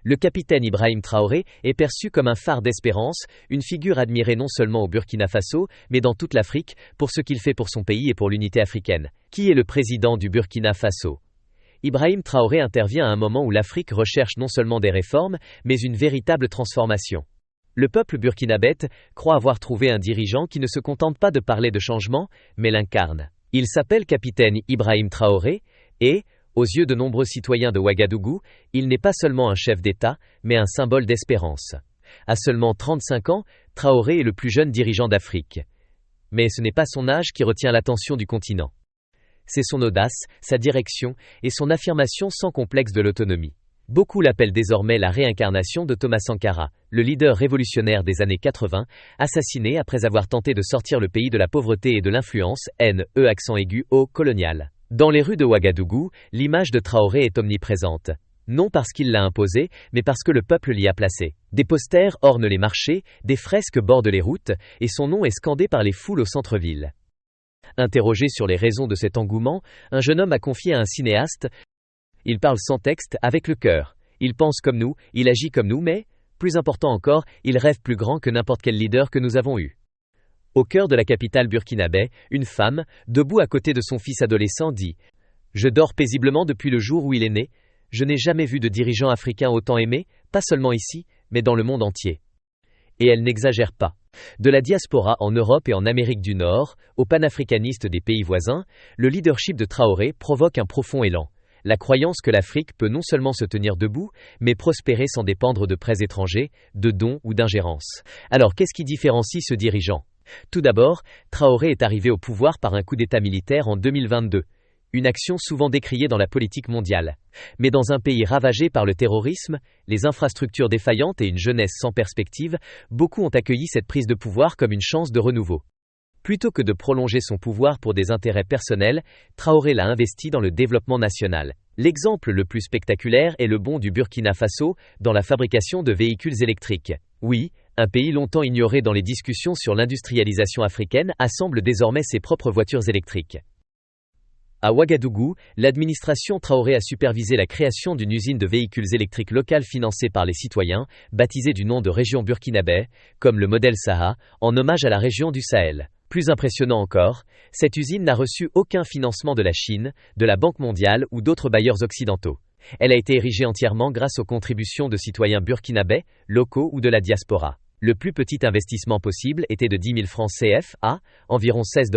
Le capitaine Ibrahim Traoré est perçu comme un phare d'espérance, une figure admirée non seulement au Burkina Faso, mais dans toute l'Afrique, pour ce qu'il fait pour son pays et pour l'unité africaine. Qui est le président du Burkina Faso? Ibrahim Traoré intervient à un moment où l'Afrique recherche non seulement des réformes, mais une véritable transformation. Le peuple burkinabé croit avoir trouvé un dirigeant qui ne se contente pas de parler de changement, mais l'incarne. Il s'appelle capitaine Ibrahim Traoré et, aux yeux de nombreux citoyens de Ouagadougou, il n'est pas seulement un chef d'État, mais un symbole d'espérance. À seulement 35 ans, Traoré est le plus jeune dirigeant d'Afrique. Mais ce n'est pas son âge qui retient l'attention du continent. C'est son audace, sa direction et son affirmation sans complexe de l'autonomie. Beaucoup l'appellent désormais la réincarnation de Thomas Sankara, le leader révolutionnaire des années 80, assassiné après avoir tenté de sortir le pays de la pauvreté et de l'influence, coloniale. Dans les rues de Ouagadougou, l'image de Traoré est omniprésente. Non parce qu'il l'a imposée, mais parce que le peuple l'y a placé. Des posters ornent les marchés, des fresques bordent les routes, et son nom est scandé par les foules au centre-ville. Interrogé sur les raisons de cet engouement, un jeune homme a confié à un cinéaste « Il parle sans texte, avec le cœur. Il pense comme nous, il agit comme nous, mais, plus important encore, il rêve plus grand que n'importe quel leader que nous avons eu. » Au cœur de la capitale burkinabé, une femme, debout à côté de son fils adolescent, dit « Je dors paisiblement depuis le jour où il est né. Je n'ai jamais vu de dirigeant africain autant aimé, pas seulement ici, mais dans le monde entier. » Et elle n'exagère pas. De la diaspora en Europe et en Amérique du Nord, aux panafricanistes des pays voisins, le leadership de Traoré provoque un profond élan. La croyance que l'Afrique peut non seulement se tenir debout, mais prospérer sans dépendre de prêts étrangers, de dons ou d'ingérences. Alors qu'est-ce qui différencie ce dirigeant ? Tout d'abord, Traoré est arrivé au pouvoir par un coup d'État militaire en 2022, une action souvent décriée dans la politique mondiale. Mais dans un pays ravagé par le terrorisme, les infrastructures défaillantes et une jeunesse sans perspective, beaucoup ont accueilli cette prise de pouvoir comme une chance de renouveau. Plutôt que de prolonger son pouvoir pour des intérêts personnels, Traoré l'a investi dans le développement national. L'exemple le plus spectaculaire est le bond du Burkina Faso dans la fabrication de véhicules électriques. Oui, un pays longtemps ignoré dans les discussions sur l'industrialisation africaine assemble désormais ses propres voitures électriques. À Ouagadougou, l'administration Traoré a supervisé la création d'une usine de véhicules électriques locale financée par les citoyens, baptisée du nom de région burkinabé, comme le modèle Saha, en hommage à la région du Sahel. Plus impressionnant encore, cette usine n'a reçu aucun financement de la Chine, de la Banque mondiale ou d'autres bailleurs occidentaux. Elle a été érigée entièrement grâce aux contributions de citoyens burkinabés, locaux ou de la diaspora. Le plus petit investissement possible était de 10 000 francs CFA, environ $16.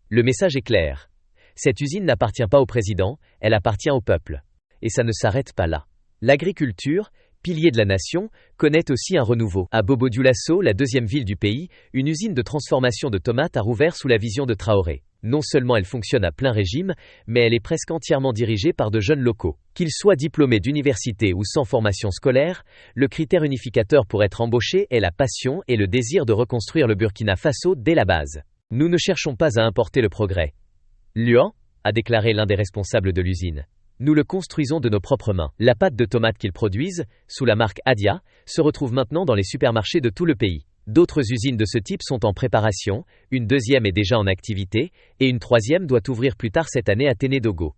Le message est clair. Cette usine n'appartient pas au président, elle appartient au peuple. Et ça ne s'arrête pas là. L'agriculture, pilier de la nation, connaît aussi un renouveau. À Bobo-Dioulasso, la deuxième ville du pays, une usine de transformation de tomates a rouvert sous la vision de Traoré. Non seulement elle fonctionne à plein régime, mais elle est presque entièrement dirigée par de jeunes locaux. Qu'ils soient diplômés d'université ou sans formation scolaire, le critère unificateur pour être embauché est la passion et le désir de reconstruire le Burkina Faso dès la base. Nous ne cherchons pas à importer le progrès. Luan, a déclaré l'un des responsables de l'usine. Nous le construisons de nos propres mains. La pâte de tomate qu'ils produisent, sous la marque Adia, se retrouve maintenant dans les supermarchés de tout le pays. D'autres usines de ce type sont en préparation, une deuxième est déjà en activité, et une troisième doit ouvrir plus tard cette année à Ténédogo.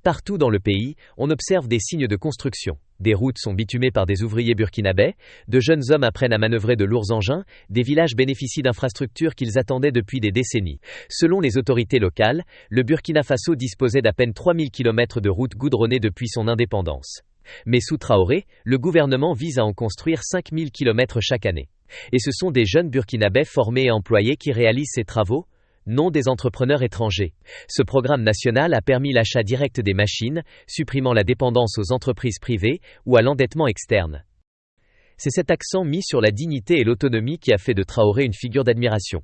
Partout dans le pays, on observe des signes de construction. Des routes sont bitumées par des ouvriers burkinabés, de jeunes hommes apprennent à manœuvrer de lourds engins, des villages bénéficient d'infrastructures qu'ils attendaient depuis des décennies. Selon les autorités locales, le Burkina Faso disposait d'à peine 3000 km de routes goudronnées depuis son indépendance. Mais sous Traoré, le gouvernement vise à en construire 5000 km chaque année. Et ce sont des jeunes burkinabés formés et employés qui réalisent ces travaux, non des entrepreneurs étrangers. Ce programme national a permis l'achat direct des machines, supprimant la dépendance aux entreprises privées ou à l'endettement externe. C'est cet accent mis sur la dignité et l'autonomie qui a fait de Traoré une figure d'admiration.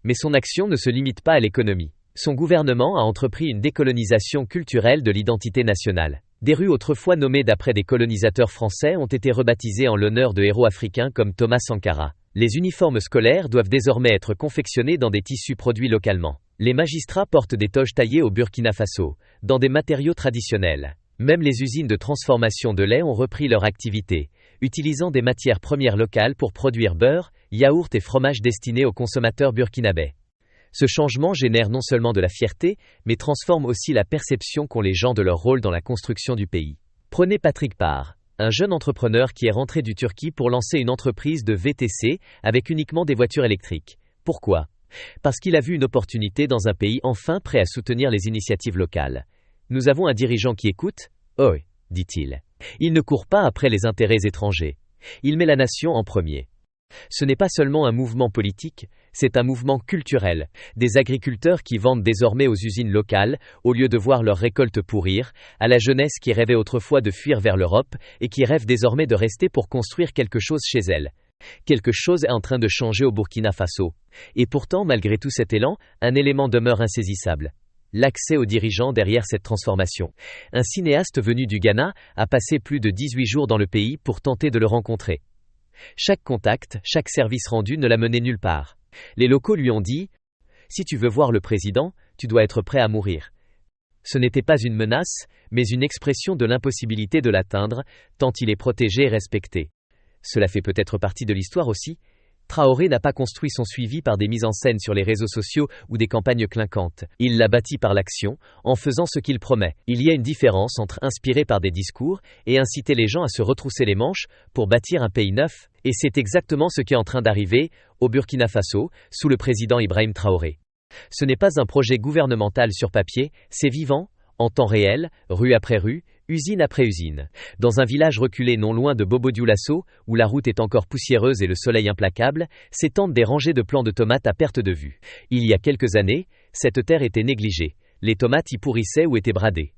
Mais son action ne se limite pas à l'économie. Son gouvernement a entrepris une décolonisation culturelle de l'identité nationale. Des rues autrefois nommées d'après des colonisateurs français ont été rebaptisées en l'honneur de héros africains comme Thomas Sankara. Les uniformes scolaires doivent désormais être confectionnés dans des tissus produits localement. Les magistrats portent des toges taillées au Burkina Faso, dans des matériaux traditionnels. Même les usines de transformation de lait ont repris leur activité, utilisant des matières premières locales pour produire beurre, yaourt et fromage destinés aux consommateurs burkinabés. Ce changement génère non seulement de la fierté, mais transforme aussi la perception qu'ont les gens de leur rôle dans la construction du pays. Prenez Patrick Parr. un jeune entrepreneur qui est rentré du Turquie pour lancer une entreprise de VTC avec uniquement des voitures électriques. Pourquoi ? Parce qu'il a vu une opportunité dans un pays enfin prêt à soutenir les initiatives locales. Nous avons un dirigeant qui écoute ? Oh, dit-il. Il ne court pas après les intérêts étrangers. Il met la nation en premier. Ce n'est pas seulement un mouvement politique, c'est un mouvement culturel. Des agriculteurs qui vendent désormais aux usines locales, au lieu de voir leurs récoltes pourrir, à la jeunesse qui rêvait autrefois de fuir vers l'Europe et qui rêve désormais de rester pour construire quelque chose chez elle. Quelque chose est en train de changer au Burkina Faso. Et pourtant, malgré tout cet élan, un élément demeure insaisissable. L'accès aux dirigeants derrière cette transformation. Un cinéaste venu du Ghana a passé plus de 18 jours dans le pays pour tenter de le rencontrer. Chaque contact, chaque service rendu ne l'a mené nulle part. Les locaux lui ont dit « Si tu veux voir le président, tu dois être prêt à mourir ». Ce n'était pas une menace, mais une expression de l'impossibilité de l'atteindre, tant il est protégé et respecté. Cela fait peut-être partie de l'histoire aussi. Traoré n'a pas construit son suivi par des mises en scène sur les réseaux sociaux ou des campagnes clinquantes. Il l'a bâti par l'action, en faisant ce qu'il promet. Il y a une différence entre inspirer par des discours et inciter les gens à se retrousser les manches pour bâtir un pays neuf. Et c'est exactement ce qui est en train d'arriver au Burkina Faso, sous le président Ibrahim Traoré. Ce n'est pas un projet gouvernemental sur papier, c'est vivant, en temps réel, rue après rue, usine après usine. Dans un village reculé non loin de Bobo-Dioulasso, où la route est encore poussiéreuse et le soleil implacable, s'étendent des rangées de plants de tomates à perte de vue. Il y a quelques années, cette terre était négligée. Les tomates y pourrissaient ou étaient bradées.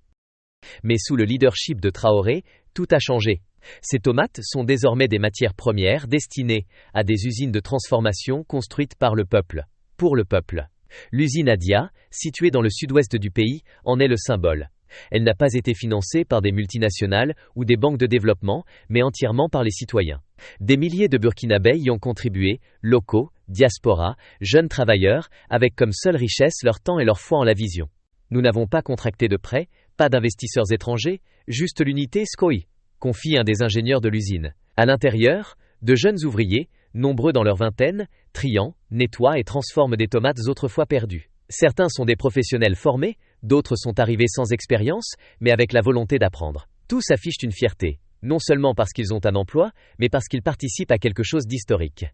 Mais sous le leadership de Traoré, tout a changé. Ces tomates sont désormais des matières premières destinées à des usines de transformation construites par le peuple, pour le peuple. L'usine Adia, située dans le sud-ouest du pays, en est le symbole. Elle n'a pas été financée par des multinationales ou des banques de développement, mais entièrement par les citoyens. Des milliers de Burkinabés y ont contribué, locaux, diaspora, jeunes travailleurs, avec comme seule richesse leur temps et leur foi en la vision. Nous n'avons pas contracté de prêts, pas d'investisseurs étrangers, juste l'unité SCOI, confie un des ingénieurs de l'usine. À l'intérieur, de jeunes ouvriers, nombreux dans leur vingtaine, trient, nettoient et transforment des tomates autrefois perdues. Certains sont des professionnels formés, d'autres sont arrivés sans expérience, mais avec la volonté d'apprendre. Tous affichent une fierté, non seulement parce qu'ils ont un emploi, mais parce qu'ils participent à quelque chose d'historique.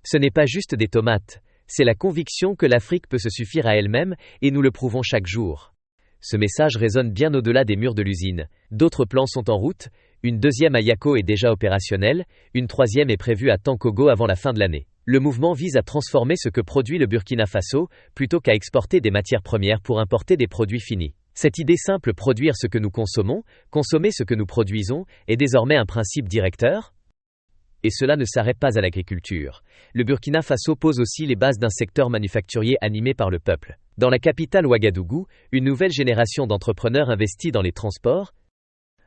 Ce n'est pas juste des tomates, c'est la conviction que l'Afrique peut se suffire à elle-même, et nous le prouvons chaque jour. Ce message résonne bien au-delà des murs de l'usine. D'autres plans sont en route, une deuxième à Yako est déjà opérationnelle, une troisième est prévue à Tankogo avant la fin de l'année. Le mouvement vise à transformer ce que produit le Burkina Faso, plutôt qu'à exporter des matières premières pour importer des produits finis. Cette idée simple, produire ce que nous consommons, consommer ce que nous produisons, est désormais un principe directeur. Et cela ne s'arrête pas à l'agriculture. Le Burkina Faso pose aussi les bases d'un secteur manufacturier animé par le peuple. Dans la capitale Ouagadougou, une nouvelle génération d'entrepreneurs investit dans les transports.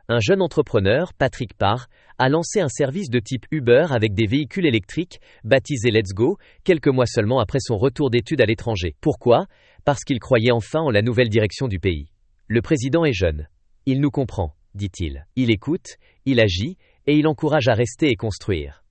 Un jeune entrepreneur, Patrick Parr, a lancé un service de type Uber avec des véhicules électriques, baptisé Let's Go, quelques mois seulement après son retour d'études à l'étranger. Pourquoi ? Parce qu'il croyait enfin en la nouvelle direction du pays. Le président est jeune. Il nous comprend, dit-il. Il écoute, il agit, et il encourage à rester et construire.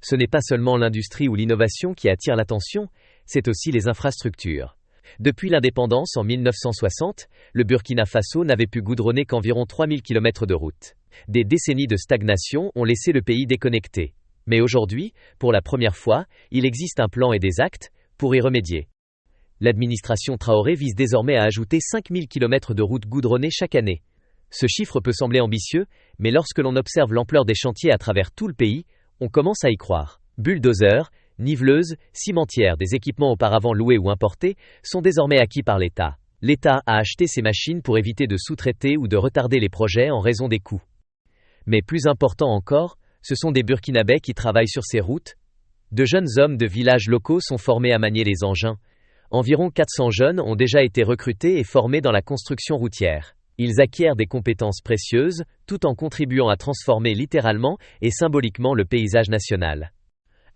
Ce n'est pas seulement l'industrie ou l'innovation qui attire l'attention, c'est aussi les infrastructures. Depuis l'indépendance en 1960, le Burkina Faso n'avait pu goudronner qu'environ 3000 km de route. Des décennies de stagnation ont laissé le pays déconnecté. Mais aujourd'hui, pour la première fois, il existe un plan et des actes pour y remédier. L'administration Traoré vise désormais à ajouter 5000 km de routes goudronnées chaque année. Ce chiffre peut sembler ambitieux, mais lorsque l'on observe l'ampleur des chantiers à travers tout le pays, on commence à y croire. Bulldozers, niveleuses, cimentières, des équipements auparavant loués ou importés, sont désormais acquis par l'État. L'État a acheté ces machines pour éviter de sous-traiter ou de retarder les projets en raison des coûts. Mais plus important encore, ce sont des Burkinabés qui travaillent sur ces routes. De jeunes hommes de villages locaux sont formés à manier les engins. Environ 400 jeunes ont déjà été recrutés et formés dans la construction routière. Ils acquièrent des compétences précieuses, tout en contribuant à transformer littéralement et symboliquement le paysage national.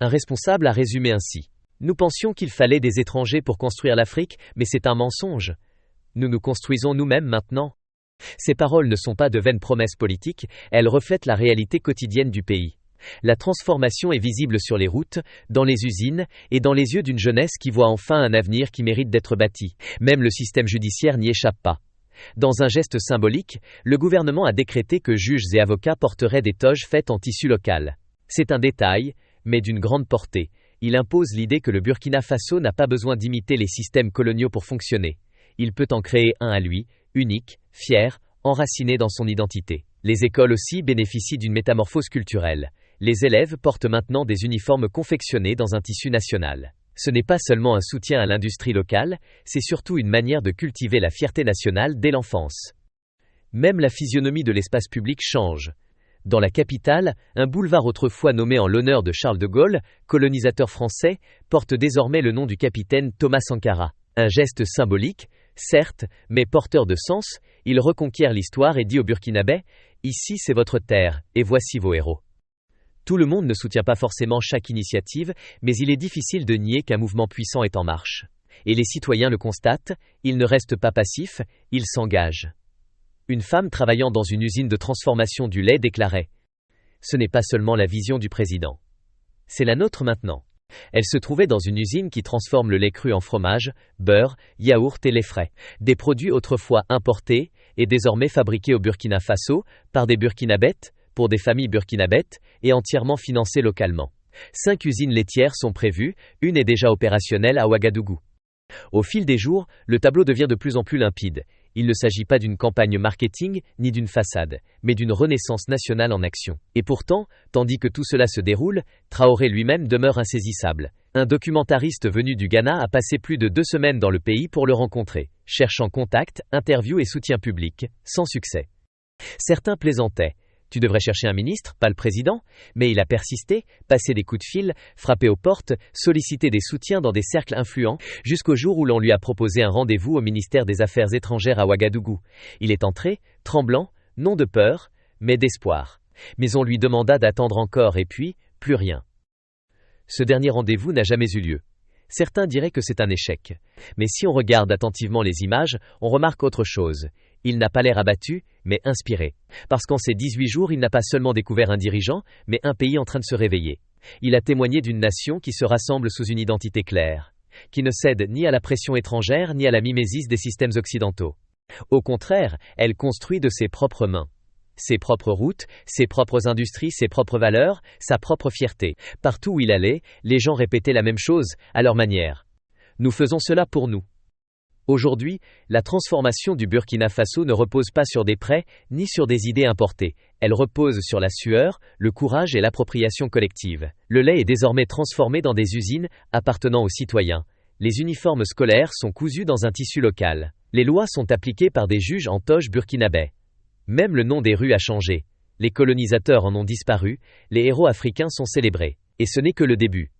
Un responsable a résumé ainsi. Nous pensions qu'il fallait des étrangers pour construire l'Afrique, mais c'est un mensonge. Nous nous construisons nous-mêmes maintenant. Ces paroles ne sont pas de vaines promesses politiques, elles reflètent la réalité quotidienne du pays. La transformation est visible sur les routes, dans les usines et dans les yeux d'une jeunesse qui voit enfin un avenir qui mérite d'être bâti. Même le système judiciaire n'y échappe pas. Dans un geste symbolique, le gouvernement a décrété que juges et avocats porteraient des toges faites en tissu local. C'est un détail, mais d'une grande portée. Il impose l'idée que le Burkina Faso n'a pas besoin d'imiter les systèmes coloniaux pour fonctionner. Il peut en créer un à lui, unique, fier, enraciné dans son identité. Les écoles aussi bénéficient d'une métamorphose culturelle. Les élèves portent maintenant des uniformes confectionnés dans un tissu national. Ce n'est pas seulement un soutien à l'industrie locale, c'est surtout une manière de cultiver la fierté nationale dès l'enfance. Même la physionomie de l'espace public change. Dans la capitale, un boulevard autrefois nommé en l'honneur de Charles de Gaulle, colonisateur français, porte désormais le nom du capitaine Thomas Sankara. Un geste symbolique, certes, mais porteur de sens, il reconquiert l'histoire et dit aux Burkinabés « Ici c'est votre terre, et voici vos héros ». Tout le monde ne soutient pas forcément chaque initiative, mais il est difficile de nier qu'un mouvement puissant est en marche. Et les citoyens le constatent, ils ne restent pas passifs, ils s'engagent. Une femme travaillant dans une usine de transformation du lait déclarait « Ce n'est pas seulement la vision du président. C'est la nôtre maintenant. » Elle se trouvait dans une usine qui transforme le lait cru en fromage, beurre, yaourt et lait frais. Des produits autrefois importés et désormais fabriqués au Burkina Faso par des Burkinabètes, pour des familles burkinabètes et entièrement financées localement. 5 usines laitières sont prévues, une est déjà opérationnelle à Ouagadougou. Au fil des jours, le tableau devient de plus en plus limpide. Il ne s'agit pas d'une campagne marketing ni d'une façade, mais d'une renaissance nationale en action. Et pourtant, tandis que tout cela se déroule, Traoré lui-même demeure insaisissable. Un documentariste venu du Ghana a passé plus de 2 semaines dans le pays pour le rencontrer, cherchant contact, interview et soutien public, sans succès. Certains plaisantaient. Tu devrais chercher un ministre, pas le président, mais il a persisté, passé des coups de fil, frappé aux portes, sollicité des soutiens dans des cercles influents, jusqu'au jour où l'on lui a proposé un rendez-vous au ministère des Affaires étrangères à Ouagadougou. Il est entré, tremblant, non de peur, mais d'espoir. Mais on lui demanda d'attendre encore et puis, plus rien. Ce dernier rendez-vous n'a jamais eu lieu. Certains diraient que c'est un échec. Mais si on regarde attentivement les images, on remarque autre chose. Il n'a pas l'air abattu, mais inspiré. Parce qu'en ces 18 jours, il n'a pas seulement découvert un dirigeant, mais un pays en train de se réveiller. Il a témoigné d'une nation qui se rassemble sous une identité claire, qui ne cède ni à la pression étrangère ni à la mimésis des systèmes occidentaux. Au contraire, elle construit de ses propres mains. Ses propres routes, ses propres industries, ses propres valeurs, sa propre fierté. Partout où il allait, les gens répétaient la même chose, à leur manière. Nous faisons cela pour nous. Aujourd'hui, la transformation du Burkina Faso ne repose pas sur des prêts, ni sur des idées importées. Elle repose sur la sueur, le courage et l'appropriation collective. Le lait est désormais transformé dans des usines appartenant aux citoyens. Les uniformes scolaires sont cousus dans un tissu local. Les lois sont appliquées par des juges en toge burkinabais. Même le nom des rues a changé. Les colonisateurs en ont disparu, les héros africains sont célébrés. Et ce n'est que le début.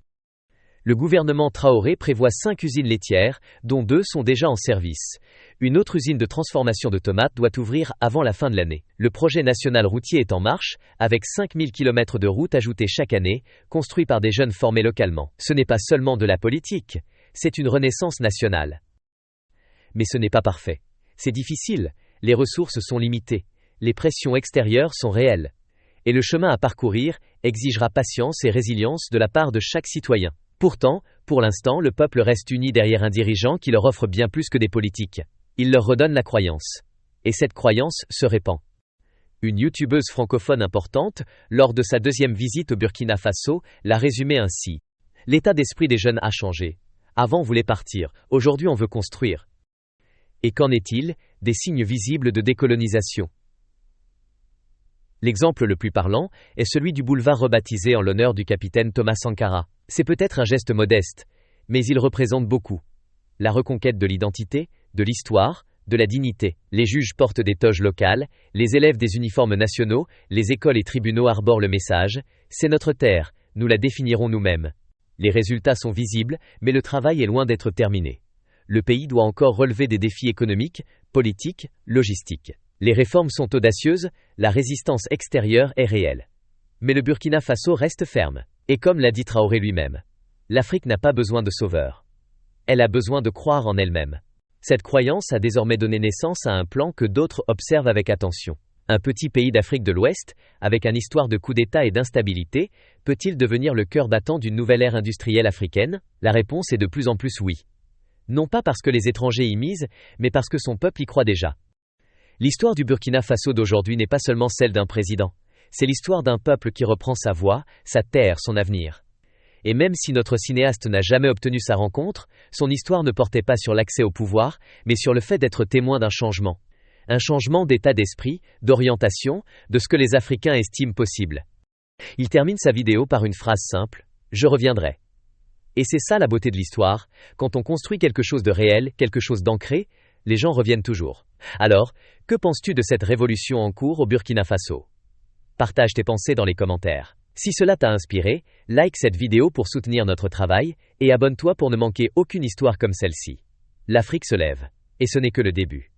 Le gouvernement Traoré prévoit 5 usines laitières, dont 2 sont déjà en service. Une autre usine de transformation de tomates doit ouvrir avant la fin de l'année. Le projet national routier est en marche, avec 5000 km de routes ajoutées chaque année, construits par des jeunes formés localement. Ce n'est pas seulement de la politique, c'est une renaissance nationale. Mais ce n'est pas parfait. C'est difficile, les ressources sont limitées, les pressions extérieures sont réelles. Et le chemin à parcourir exigera patience et résilience de la part de chaque citoyen. Pourtant, pour l'instant, le peuple reste uni derrière un dirigeant qui leur offre bien plus que des politiques. Il leur redonne la croyance. Et cette croyance se répand. Une youtubeuse francophone importante, lors de sa 2e visite au Burkina Faso, l'a résumé ainsi. L'état d'esprit des jeunes a changé. Avant on voulait partir, aujourd'hui on veut construire. Et qu'en est-il? Des signes visibles de décolonisation. L'exemple le plus parlant est celui du boulevard rebaptisé en l'honneur du capitaine Thomas Sankara. C'est peut-être un geste modeste, mais il représente beaucoup. La reconquête de l'identité, de l'histoire, de la dignité. Les juges portent des toges locales, les élèves des uniformes nationaux, les écoles et tribunaux arborent le message « C'est notre terre, nous la définirons nous-mêmes ». Les résultats sont visibles, mais le travail est loin d'être terminé. Le pays doit encore relever des défis économiques, politiques, logistiques. Les réformes sont audacieuses, la résistance extérieure est réelle. Mais le Burkina Faso reste ferme. Et comme l'a dit Traoré lui-même, l'Afrique n'a pas besoin de sauveurs. Elle a besoin de croire en elle-même. Cette croyance a désormais donné naissance à un plan que d'autres observent avec attention. Un petit pays d'Afrique de l'Ouest, avec une histoire de coups d'État et d'instabilité, peut-il devenir le cœur battant d'une nouvelle ère industrielle africaine? La réponse est de plus en plus oui. Non pas parce que les étrangers y misent, mais parce que son peuple y croit déjà. L'histoire du Burkina Faso d'aujourd'hui n'est pas seulement celle d'un président, c'est l'histoire d'un peuple qui reprend sa voix, sa terre, son avenir. Et même si notre cinéaste n'a jamais obtenu sa rencontre, son histoire ne portait pas sur l'accès au pouvoir, mais sur le fait d'être témoin d'un changement. Un changement d'état d'esprit, d'orientation, de ce que les Africains estiment possible. Il termine sa vidéo par une phrase simple, « Je reviendrai ». Et c'est ça la beauté de l'histoire, quand on construit quelque chose de réel, quelque chose d'ancré, les gens reviennent toujours. Alors, que penses-tu de cette révolution en cours au Burkina Faso? Partage tes pensées dans les commentaires. Si cela t'a inspiré, like cette vidéo pour soutenir notre travail, et abonne-toi pour ne manquer aucune histoire comme celle-ci. L'Afrique se lève. Et ce n'est que le début.